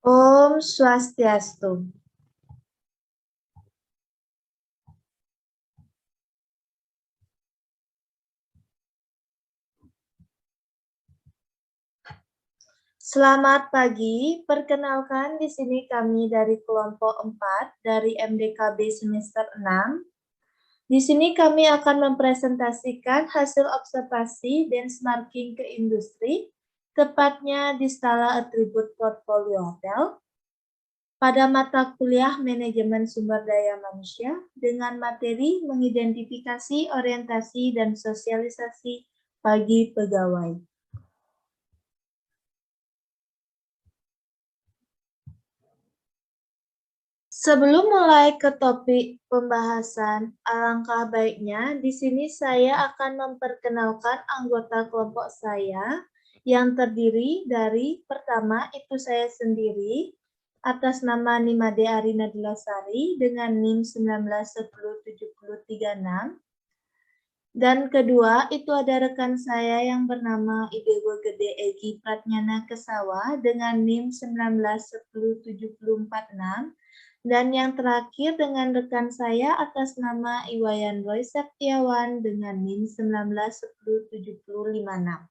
Om Swastiastu. Selamat pagi, perkenalkan di sini kami dari kelompok 4 dari MDKB semester 6. Di sini kami akan mempresentasikan hasil observasi benchmarking ke industri, tepatnya di skala atribut portfolio hotel, pada mata kuliah Manajemen Sumber Daya Manusia dengan materi mengidentifikasi orientasi dan sosialisasi bagi pegawai. Sebelum mulai ke topik pembahasan, alangkah baiknya di sini saya akan memperkenalkan anggota kelompok saya yang terdiri dari pertama itu saya sendiri atas nama Nimade Arina Dilasari dengan NIM 19107036. Dan kedua itu ada rekan saya yang bernama Idewo Gede Egi Pratnyana Kesawa dengan NIM 19107046. Dan yang terakhir dengan rekan saya atas nama Iwayan Roy Septiawan dengan NIM 19107056.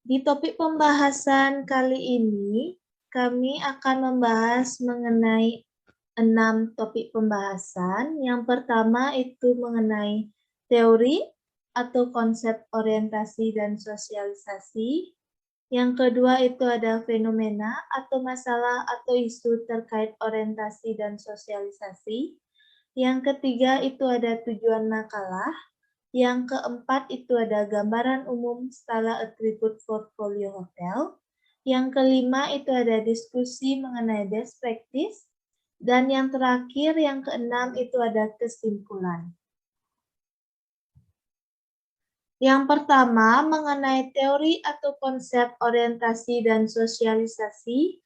Di topik pembahasan kali ini, kami akan membahas mengenai 6 topik pembahasan. Yang pertama itu mengenai teori atau konsep orientasi dan sosialisasi. Yang kedua itu ada fenomena atau masalah atau isu terkait orientasi dan sosialisasi. Yang ketiga itu ada tujuan makalah. Yang keempat itu ada gambaran umum skala atribut portfolio hotel. Yang kelima itu ada diskusi mengenai best practice. Dan yang terakhir, yang keenam itu ada kesimpulan. Yang pertama, mengenai teori atau konsep orientasi dan sosialisasi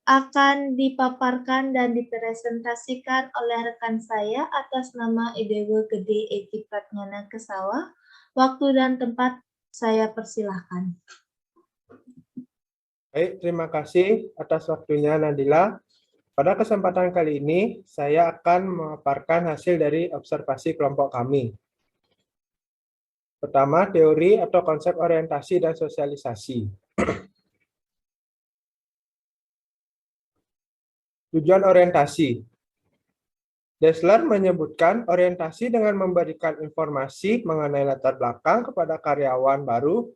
akan dipaparkan dan dipresentasikan oleh rekan saya atas nama Idewo Gede Egi Pratnyana Kesawa. Waktu dan tempat saya persilahkan. Baik, terima kasih atas waktunya Nadila. Pada kesempatan kali ini, saya akan memaparkan hasil dari observasi kelompok kami. Pertama, teori atau konsep orientasi dan sosialisasi. Tujuan orientasi. Dessler menyebutkan orientasi dengan memberikan informasi mengenai latar belakang kepada karyawan baru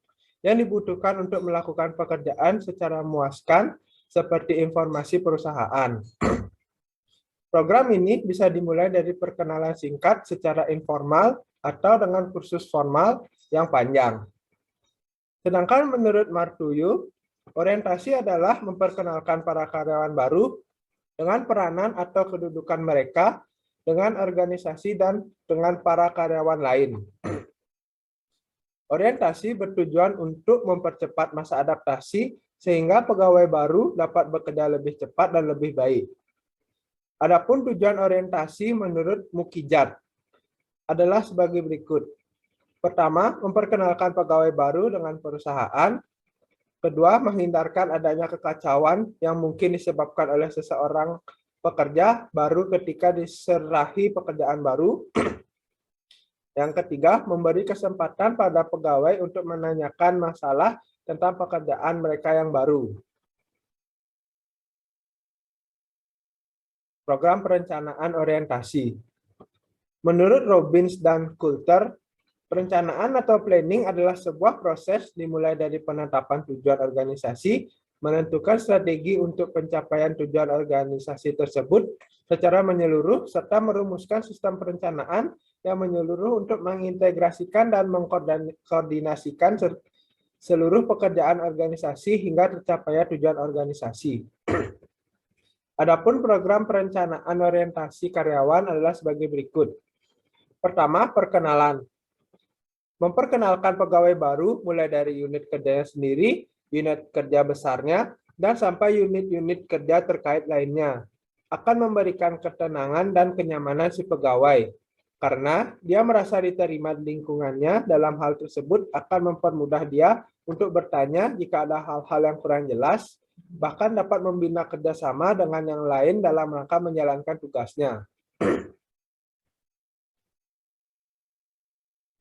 yang dibutuhkan untuk melakukan pekerjaan secara memuaskan seperti informasi perusahaan. Program ini bisa dimulai dari perkenalan singkat secara informal atau dengan kursus formal yang panjang. Sedangkan menurut Martuyu, orientasi adalah memperkenalkan para karyawan baru dengan peranan atau kedudukan mereka dengan organisasi dan dengan para karyawan lain. Orientasi bertujuan untuk mempercepat masa adaptasi sehingga pegawai baru dapat bekerja lebih cepat dan lebih baik. Adapun tujuan orientasi menurut Mukijat adalah sebagai berikut. Pertama, memperkenalkan pegawai baru dengan perusahaan. Kedua, menghindarkan adanya kekacauan yang mungkin disebabkan oleh seseorang pekerja baru ketika diserahi pekerjaan baru. Yang ketiga, memberi kesempatan pada pegawai untuk menanyakan masalah tentang pekerjaan mereka yang baru. Program perencanaan orientasi. Menurut Robbins dan Coulter, perencanaan atau planning adalah sebuah proses dimulai dari penetapan tujuan organisasi, menentukan strategi untuk pencapaian tujuan organisasi tersebut secara menyeluruh, serta merumuskan sistem perencanaan yang menyeluruh untuk mengintegrasikan dan mengkoordinasikan seluruh pekerjaan organisasi hingga tercapainya tujuan organisasi. Adapun program perencanaan orientasi karyawan adalah sebagai berikut. Pertama, perkenalan. Memperkenalkan pegawai baru mulai dari unit kerjanya sendiri, unit kerja besarnya, dan sampai unit-unit kerja terkait lainnya. Akan memberikan ketenangan dan kenyamanan si pegawai. Karena dia merasa diterima di lingkungannya, dalam hal tersebut akan mempermudah dia untuk bertanya jika ada hal-hal yang kurang jelas, bahkan dapat membina kerjasama dengan yang lain dalam rangka menjalankan tugasnya.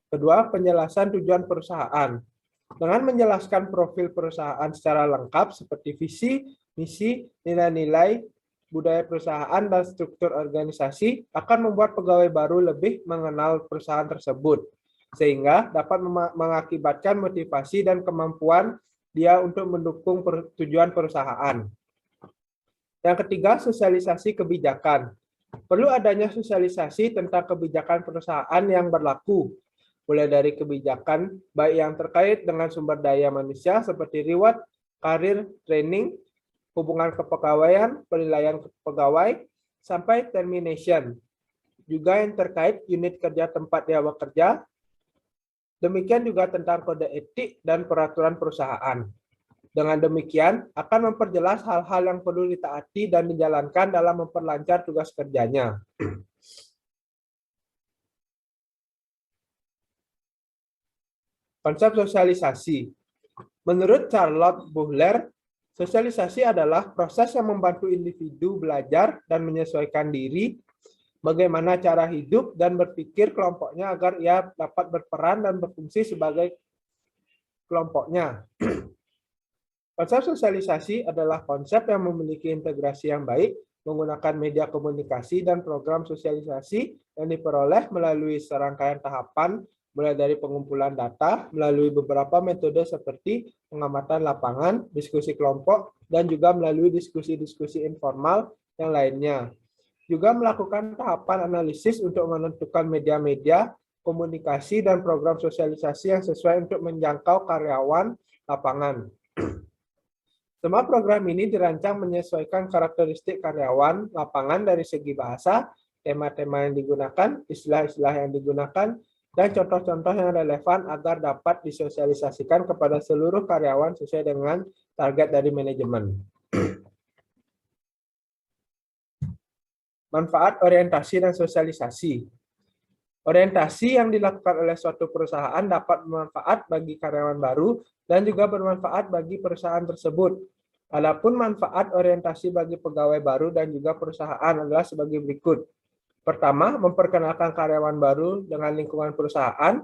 Kedua, penjelasan tujuan perusahaan. Dengan menjelaskan profil perusahaan secara lengkap seperti visi, misi, nilai-nilai, budaya perusahaan, dan struktur organisasi akan membuat pegawai baru lebih mengenal perusahaan tersebut, sehingga dapat mengakibatkan motivasi dan kemampuan dia untuk mendukung tujuan perusahaan. Yang ketiga, sosialisasi kebijakan. Perlu adanya sosialisasi tentang kebijakan perusahaan yang berlaku, mulai dari kebijakan baik yang terkait dengan sumber daya manusia seperti reward, karir, training, hubungan kepegawaian, penilaian pegawai, sampai termination. Juga yang terkait unit kerja tempat dia bekerja. Demikian juga tentang kode etik dan peraturan perusahaan. Dengan demikian, akan memperjelas hal-hal yang perlu ditaati dan dijalankan dalam memperlancar tugas kerjanya. Konsep sosialisasi. Menurut Charlotte Buhler, sosialisasi adalah proses yang membantu individu belajar dan menyesuaikan diri, bagaimana cara hidup dan berpikir kelompoknya agar ia dapat berperan dan berfungsi sebagai kelompoknya. Konsep sosialisasi adalah konsep yang memiliki integrasi yang baik, menggunakan media komunikasi dan program sosialisasi yang diperoleh melalui serangkaian tahapan, mulai dari pengumpulan data, melalui beberapa metode seperti pengamatan lapangan, diskusi kelompok, dan juga melalui diskusi-diskusi informal yang lainnya. Juga melakukan tahapan analisis untuk menentukan media-media, komunikasi, dan program sosialisasi yang sesuai untuk menjangkau karyawan lapangan. Semua program ini dirancang menyesuaikan karakteristik karyawan lapangan dari segi bahasa, tema-tema yang digunakan, istilah-istilah yang digunakan, dan contoh-contoh yang relevan agar dapat disosialisasikan kepada seluruh karyawan sesuai dengan target dari manajemen. Manfaat orientasi dan sosialisasi. Orientasi yang dilakukan oleh suatu perusahaan dapat bermanfaat bagi karyawan baru dan juga bermanfaat bagi perusahaan tersebut. Adapun manfaat orientasi bagi pegawai baru dan juga perusahaan adalah sebagai berikut. Pertama, memperkenalkan karyawan baru dengan lingkungan perusahaan.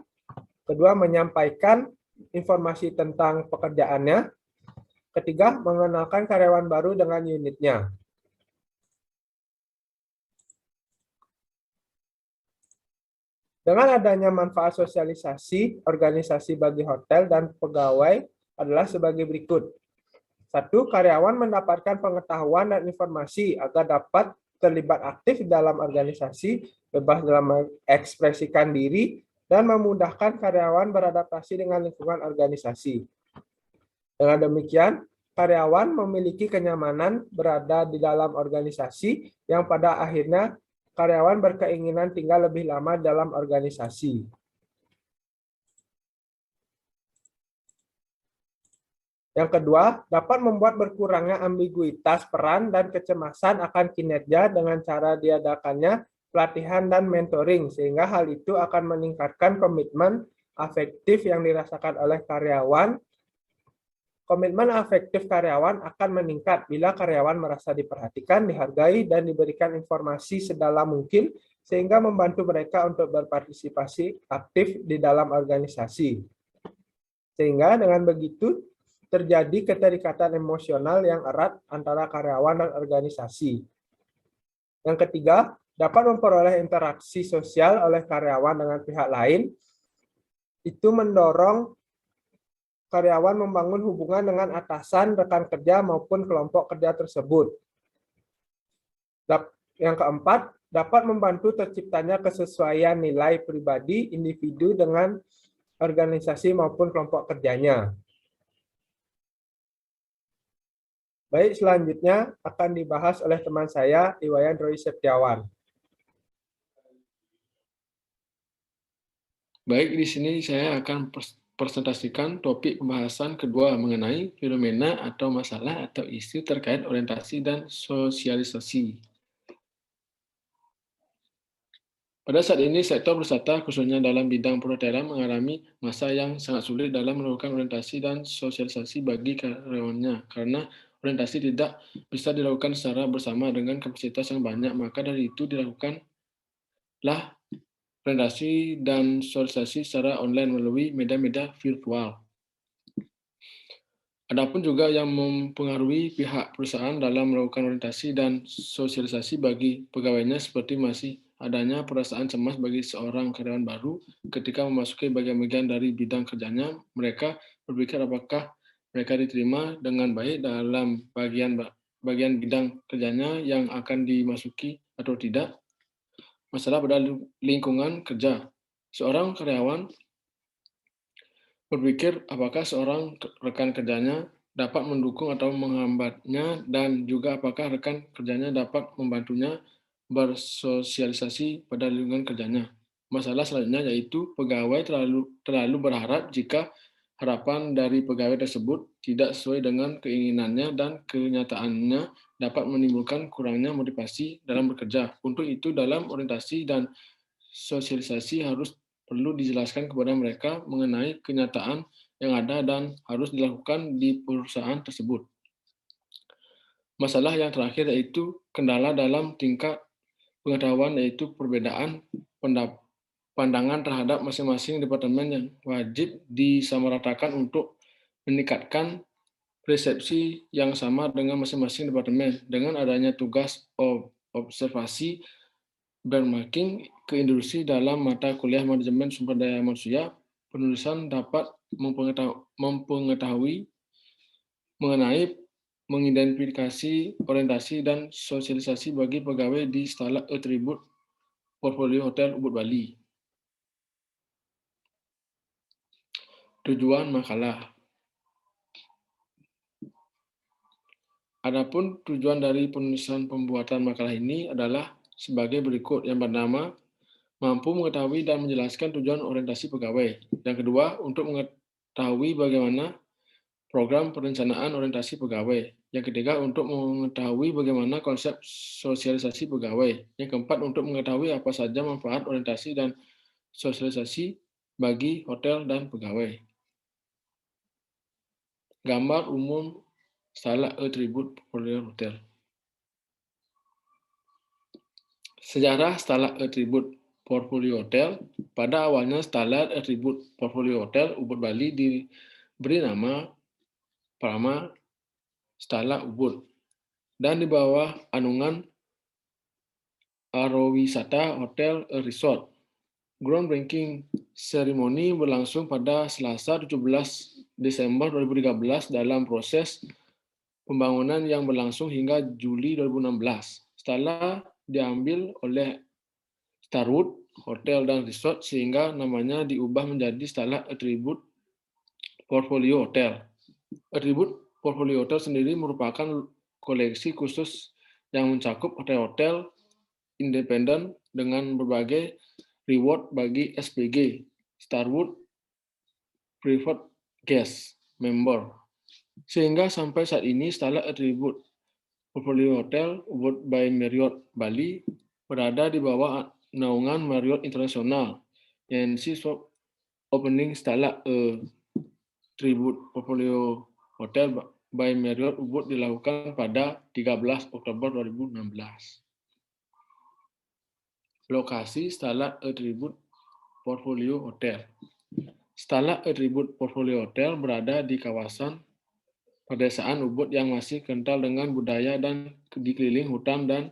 Kedua, menyampaikan informasi tentang pekerjaannya. Ketiga, mengenalkan karyawan baru dengan unitnya. Dengan adanya manfaat sosialisasi, organisasi bagi hotel dan pegawai adalah sebagai berikut. 1. Karyawan mendapatkan pengetahuan dan informasi agar dapat terlibat aktif dalam organisasi, bebas dalam mengekspresikan diri, dan memudahkan karyawan beradaptasi dengan lingkungan organisasi. Dengan demikian, karyawan memiliki kenyamanan berada di dalam organisasi yang pada akhirnya karyawan berkeinginan tinggal lebih lama dalam organisasi. Yang kedua, dapat membuat berkurangnya ambiguitas peran dan kecemasan akan kinerja dengan cara diadakannya pelatihan dan mentoring, sehingga hal itu akan meningkatkan komitmen afektif yang dirasakan oleh karyawan. Komitmen afektif karyawan akan meningkat bila karyawan merasa diperhatikan, dihargai, dan diberikan informasi sedalam mungkin, sehingga membantu mereka untuk berpartisipasi aktif di dalam organisasi. Sehingga dengan begitu, terjadi keterikatan emosional yang erat antara karyawan dan organisasi. Yang ketiga, dapat memperoleh interaksi sosial oleh karyawan dengan pihak lain. Itu mendorong karyawan membangun hubungan dengan atasan, rekan kerja, maupun kelompok kerja tersebut. Yang keempat, dapat membantu terciptanya kesesuaian nilai pribadi individu dengan organisasi maupun kelompok kerjanya. Baik, selanjutnya akan dibahas oleh teman saya, Iwayan Roy Septiawan. Baik, di sini saya akan presentasikan topik pembahasan kedua mengenai fenomena atau masalah atau isu terkait orientasi dan sosialisasi. Pada saat ini, sektor wisata, khususnya dalam bidang perhotelan, mengalami masa yang sangat sulit dalam melakukan orientasi dan sosialisasi bagi karyawannya. Karena orientasi tidak bisa dilakukan secara bersama dengan kapasitas yang banyak, maka dari itu dilakukanlah orientasi dan sosialisasi secara online melalui media-media virtual. Adapun juga yang mempengaruhi pihak perusahaan dalam melakukan orientasi dan sosialisasi bagi pegawainya seperti masih adanya perasaan cemas bagi seorang karyawan baru ketika memasuki bagian-bagian dari bidang kerjanya. Mereka berpikir apakah mereka diterima dengan baik dalam bagian bidang kerjanya yang akan dimasuki atau tidak. Masalah pada lingkungan kerja. Seorang karyawan berpikir apakah seorang rekan kerjanya dapat mendukung atau menghambatnya, dan juga apakah rekan kerjanya dapat membantunya bersosialisasi pada lingkungan kerjanya. Masalah selanjutnya yaitu pegawai terlalu berharap jika harapan dari pegawai tersebut tidak sesuai dengan keinginannya dan kenyataannya dapat menimbulkan kurangnya motivasi dalam bekerja. Untuk itu, dalam orientasi dan sosialisasi harus perlu dijelaskan kepada mereka mengenai kenyataan yang ada dan harus dilakukan di perusahaan tersebut. Masalah yang terakhir yaitu kendala dalam tingkat pengetahuan, yaitu perbedaan pandangan terhadap masing-masing departemen yang wajib disamaratakan untuk meningkatkan persepsi yang sama dengan masing-masing departemen. Dengan adanya tugas observasi benchmarking ke industri dalam mata kuliah manajemen sumber daya manusia, penulisan dapat mengetahui mengenai mengidentifikasi orientasi dan sosialisasi bagi pegawai di skala atribut portfolio hotel Ubud Bali. Tujuan makalah. Adapun tujuan dari penulisan pembuatan makalah ini adalah sebagai berikut. Yang pertama, mampu mengetahui dan menjelaskan tujuan orientasi pegawai. Yang kedua, untuk mengetahui bagaimana program perencanaan orientasi pegawai. Yang ketiga, untuk mengetahui bagaimana konsep sosialisasi pegawai. Yang keempat, untuk mengetahui apa saja manfaat orientasi dan sosialisasi bagi hotel dan pegawai. Gambar umum skala atribut portfolio hotel. Sejarah skala atribut portfolio hotel. Pada awalnya skala atribut portfolio hotel Ubud Bali diberi nama Prama Skala Ubud dan di bawah anungan Arowisata Hotel Resort. Groundbreaking ceremony berlangsung pada Selasa 17 Desember 2013 dalam proses pembangunan yang berlangsung hingga Juli 2016. Setelah diambil oleh Starwood Hotel dan Resort sehingga namanya diubah menjadi skala atribut portfolio hotel. Atribut portfolio hotel sendiri merupakan koleksi khusus yang mencakup hotel-hotel independen dengan berbagai reward bagi SPG, Starwood Preferred Guest Member. Sehingga sampai saat ini skala atribut portfolio hotel Ubud by Marriott Bali berada di bawah naungan Marriott International. Yang opening skala atribut portfolio hotel by Marriott Ubud dilakukan pada 13 Oktober 2016. Lokasi skala atribut portfolio hotel. Skala atribut portfolio hotel berada di kawasan pedesaan Ubud yang masih kental dengan budaya dan dikeliling hutan dan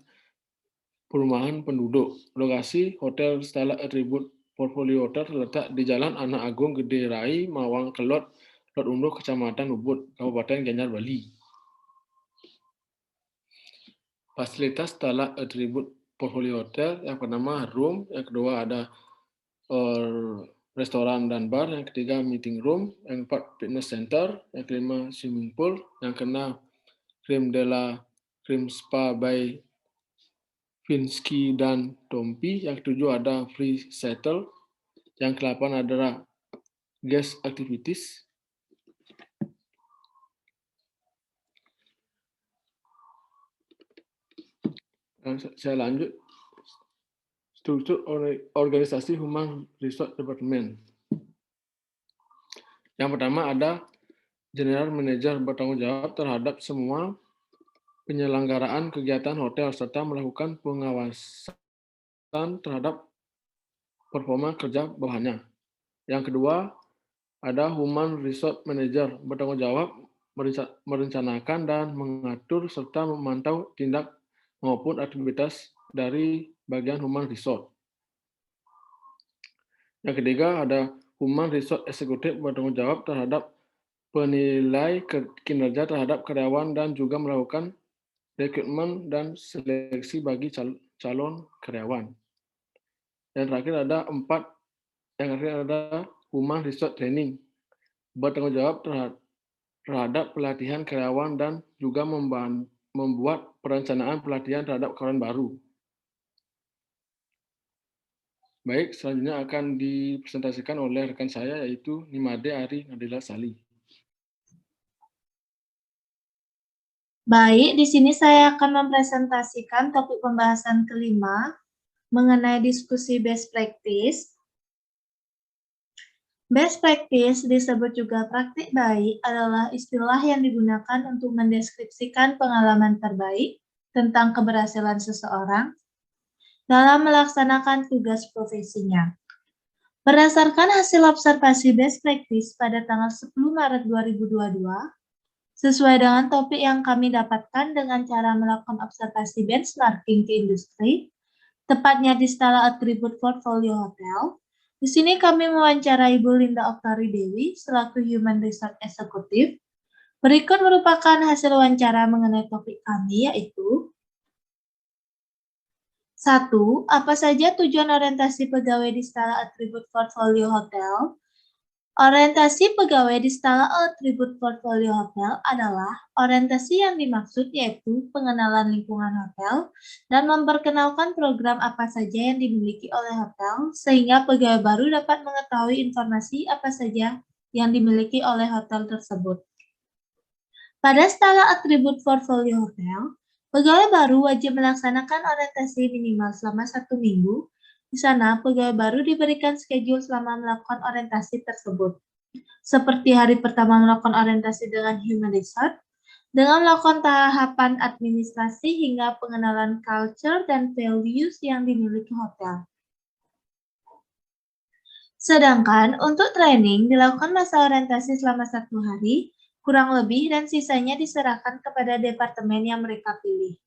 perumahan penduduk. Lokasi hotel skala atribut portfolio hotel terletak di Jalan Anak Agung Gede Rai, Mawang Kelot, Lot Unduh, Kecamatan Ubud, Kabupaten Gianyar, Bali. Fasilitas skala atribut portfolio hotel, yang pertama room, yang kedua ada restoran dan bar, yang ketiga meeting room, yang keempat fitness center, yang kelima swimming pool, yang keenam Creme de la Creme Spa by Finsky dan Tompi, yang ketujuh ada free settle, yang ke-8 adalah guest activities. Saya lanjut. struktur organisasi Human Resource Department. Yang pertama ada General Manager bertanggung jawab terhadap semua penyelenggaraan kegiatan hotel serta melakukan pengawasan terhadap performa kerja bawahannya. Yang kedua, ada Human Resource Manager bertanggung jawab merencanakan dan mengatur serta memantau tindak maupun aktivitas dari bagian Human Resource. Yang ketiga, ada Human Resource Executive bertanggung jawab terhadap penilai kinerja terhadap karyawan dan juga melakukan rekrutmen dan seleksi bagi calon karyawan. Yang terakhir ada Human Resource Training bertanggung jawab terhadap pelatihan karyawan dan juga membuat perencanaan pelatihan terhadap karyawan baru. Baik, selanjutnya akan dipresentasikan oleh rekan saya yaitu Nimade Ari Nadila Sali. Baik, di sini saya akan mempresentasikan topik pembahasan kelima mengenai diskusi best practice. Best practice disebut juga praktik baik adalah istilah yang digunakan untuk mendeskripsikan pengalaman terbaik tentang keberhasilan seseorang dalam melaksanakan tugas profesinya. Berdasarkan hasil observasi best practice pada tanggal 10 Maret 2022, sesuai dengan topik yang kami dapatkan dengan cara melakukan observasi benchmarking ke industri, tepatnya di skala atribut portfolio hotel. Di sini kami mewawancarai Ibu Linda Oktari Dewi selaku Human Resource Executive. Berikut merupakan hasil wawancara mengenai topik kami, yaitu 1. Apa saja tujuan orientasi pegawai di skala atribut portfolio hotel? Orientasi pegawai di skala atribut portfolio hotel adalah orientasi yang dimaksud yaitu pengenalan lingkungan hotel dan memperkenalkan program apa saja yang dimiliki oleh hotel sehingga pegawai baru dapat mengetahui informasi apa saja yang dimiliki oleh hotel tersebut. Pada skala atribut portfolio hotel, pegawai baru wajib melaksanakan orientasi minimal selama 1 minggu. Di sana, pegawai baru diberikan schedule selama melakukan orientasi tersebut. Seperti hari pertama melakukan orientasi dengan Human Resource, dengan melakukan tahapan administrasi hingga pengenalan culture dan values yang dimiliki hotel. Sedangkan untuk training dilakukan masa orientasi selama 1 hari, kurang lebih dan sisanya diserahkan kepada departemen yang mereka pilih.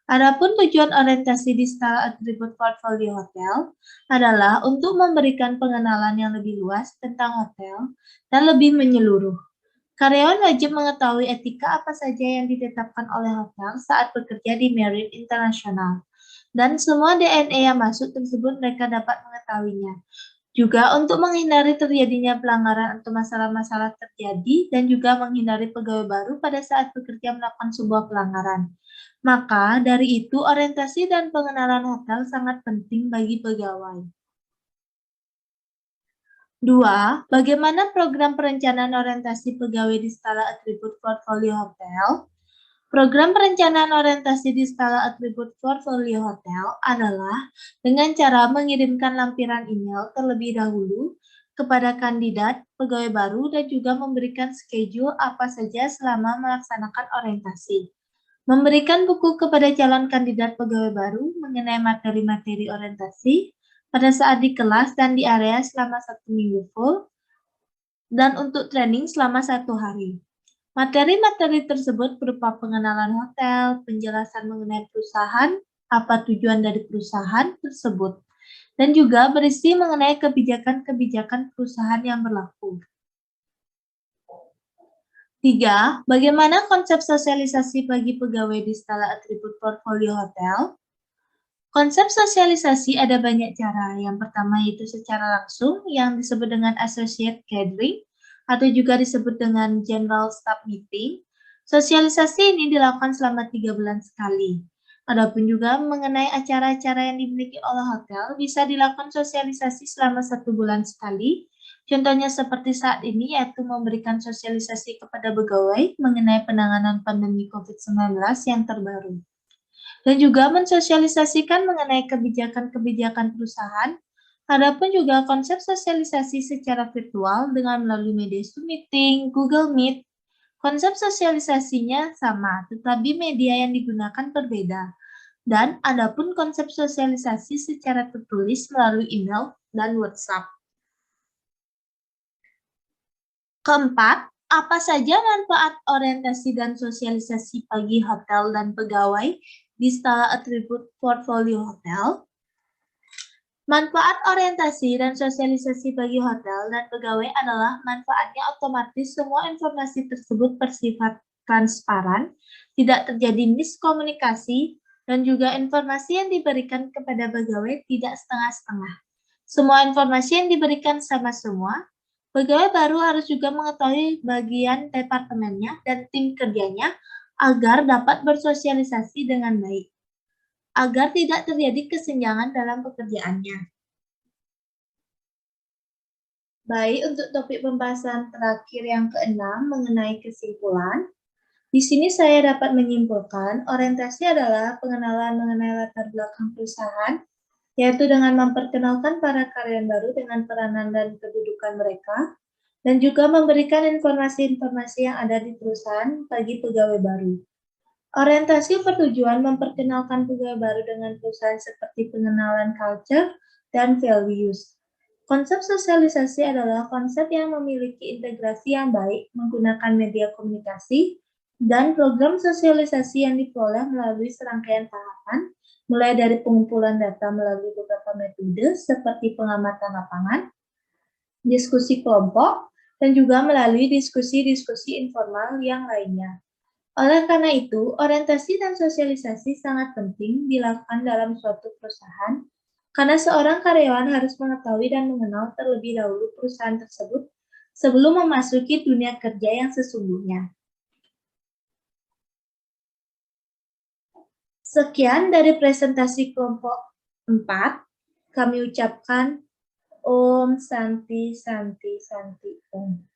Adapun tujuan orientasi di skala atribut portfolio hotel adalah untuk memberikan pengenalan yang lebih luas tentang hotel dan lebih menyeluruh. Karyawan wajib mengetahui etika apa saja yang ditetapkan oleh hotel saat bekerja di Marriott International, dan semua DNA yang masuk tersebut mereka dapat mengetahuinya. Juga untuk menghindari terjadinya pelanggaran atau masalah-masalah terjadi dan juga menghindari pegawai baru pada saat bekerja melakukan sebuah pelanggaran. Maka dari itu orientasi dan pengenalan hotel sangat penting bagi pegawai. 2. Bagaimana program perencanaan orientasi pegawai di skala atribut portfolio hotel? Program perencanaan orientasi di skala atribut portfolio hotel adalah dengan cara mengirimkan lampiran email terlebih dahulu kepada kandidat, pegawai baru, dan juga memberikan schedule apa saja selama melaksanakan orientasi. Memberikan buku kepada calon kandidat pegawai baru mengenai materi-materi orientasi pada saat di kelas dan di area selama 1 minggu full, dan untuk training selama 1 hari. Materi-materi tersebut berupa pengenalan hotel, penjelasan mengenai perusahaan, apa tujuan dari perusahaan tersebut, dan juga berisi mengenai kebijakan-kebijakan perusahaan yang berlaku. 3. Bagaimana konsep sosialisasi bagi pegawai di skala atribut portfolio hotel? Konsep sosialisasi ada banyak cara. Yang pertama yaitu secara langsung yang disebut dengan associate gathering atau juga disebut dengan general staff meeting. Sosialisasi ini dilakukan selama 3 bulan sekali. Adapun juga mengenai acara-acara yang dimiliki oleh hotel bisa dilakukan sosialisasi selama 1 bulan sekali. Contohnya seperti saat ini yaitu memberikan sosialisasi kepada pegawai mengenai penanganan pandemi COVID-19 yang terbaru. dan juga mensosialisasikan mengenai kebijakan-kebijakan perusahaan. Adapun juga konsep sosialisasi secara virtual dengan melalui media Zoom Meeting, Google Meet. Konsep sosialisasinya sama, tetapi media yang digunakan berbeda. Dan adapun konsep sosialisasi secara tertulis melalui email dan WhatsApp. Keempat, apa saja manfaat orientasi dan sosialisasi bagi hotel dan pegawai di skala atribut portfolio hotel? Manfaat orientasi dan sosialisasi bagi hotel dan pegawai adalah manfaatnya otomatis semua informasi tersebut bersifat transparan, tidak terjadi miskomunikasi, dan juga informasi yang diberikan kepada pegawai tidak setengah-setengah. Semua informasi yang diberikan sama semua. Pegawai baru harus juga mengetahui bagian departemennya dan tim kerjanya agar dapat bersosialisasi dengan baik, agar tidak terjadi kesenjangan dalam pekerjaannya. Baik, untuk topik pembahasan terakhir yang keenam mengenai kesimpulan, di sini saya dapat menyimpulkan orientasi adalah pengenalan mengenai latar belakang perusahaan, yaitu dengan memperkenalkan para karyawan baru dengan peranan dan kedudukan mereka, dan juga memberikan informasi-informasi yang ada di perusahaan bagi pegawai baru. Orientasi bertujuan memperkenalkan pegawai baru dengan perusahaan seperti pengenalan culture dan values. Konsep sosialisasi adalah konsep yang memiliki integrasi yang baik menggunakan media komunikasi dan program sosialisasi yang diperoleh melalui serangkaian tahapan, mulai dari pengumpulan data melalui beberapa metode seperti pengamatan lapangan, diskusi kelompok, dan juga melalui diskusi-diskusi informal yang lainnya. Oleh karena itu, orientasi dan sosialisasi sangat penting dilakukan dalam suatu perusahaan, karena seorang karyawan harus mengetahui dan mengenal terlebih dahulu perusahaan tersebut sebelum memasuki dunia kerja yang sesungguhnya. Sekian dari presentasi kelompok 4. Kami ucapkan Om Santi Santi Santi Om.